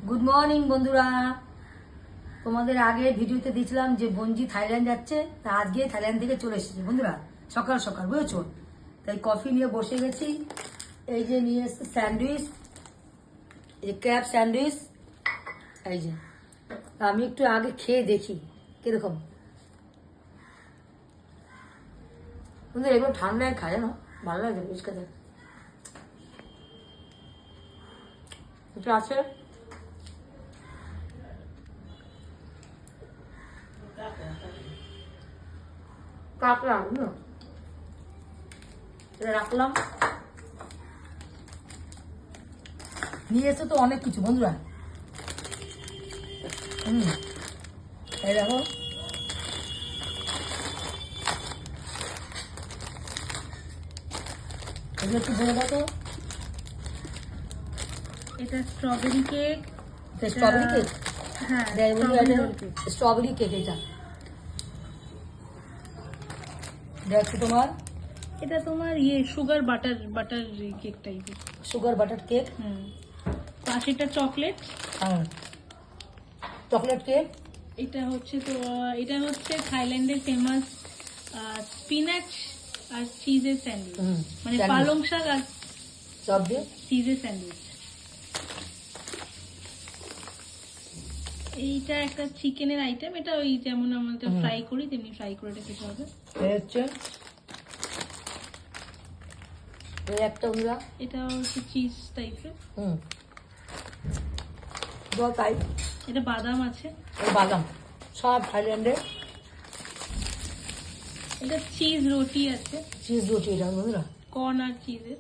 Good morning বন্ধুরা, তোমাদের আগে ভিডিওতে দিয়েছিলাম যে বঞ্জি থাইল্যান্ড যাচ্ছে, তা আজকে থাইল্যান্ড থেকে চলে এসেছি বন্ধুরা, সকাল সকাল বুঝেছো। তাই কফি নিয়ে বসে গেছি। এই যে নিয়ে এসেছি স্যান্ডউইচ, এই ক্র্যাব স্যান্ডউইচ। এই যে আমি একটু আগে খেয়ে দেখি কিরকম। বন্ধুরা এগুলো ঠান্ডায় খায় না, ভালো লাগে বেশ খেতে। এটা আছে কাঁকড়া, এটা রাখলাম। নিয়ে এসে তো অনেক কিছু বন্ধুরা। এই দেখো, এগুলো একটু বলে দেখো। এটা স্ট্রবেরি কেক। Strawberry cake? হ্যাঁ, স্ট্রবেরি কেক। এটা দেখো তোমার, এটা তোমার সুগার বাটার কেক টাইপের। Sugar butter cake. পাশেটা চকলেট। হ্যাঁ, চকলেট কেক। এটা হচ্ছে থাইল্যান্ডের ফেমাস স্পিনাচ আর চিজের স্যান্ডউইচ, মানে স্যান্ডউইচ। পালং শাক আর সব দিয়ে চিজের স্যান্ডউইচ। এইটা একটা চিকেনের আইটেম। এটা ওই যেমন আমরা ফ্রাই করি তেমনি ফ্রাই করে এটা খেতে হবে। এই হচ্ছে এই একটা বন্ধুরা। এটা হচ্ছে চিজ টাইপের। তাই এটা বাদাম আছে। এই বাদাম সব থাইল্যান্ডের। এটা চিজ রুটি আছে, চিজ রুটি এটা বন্ধুরা। কর্ন আর চিজের।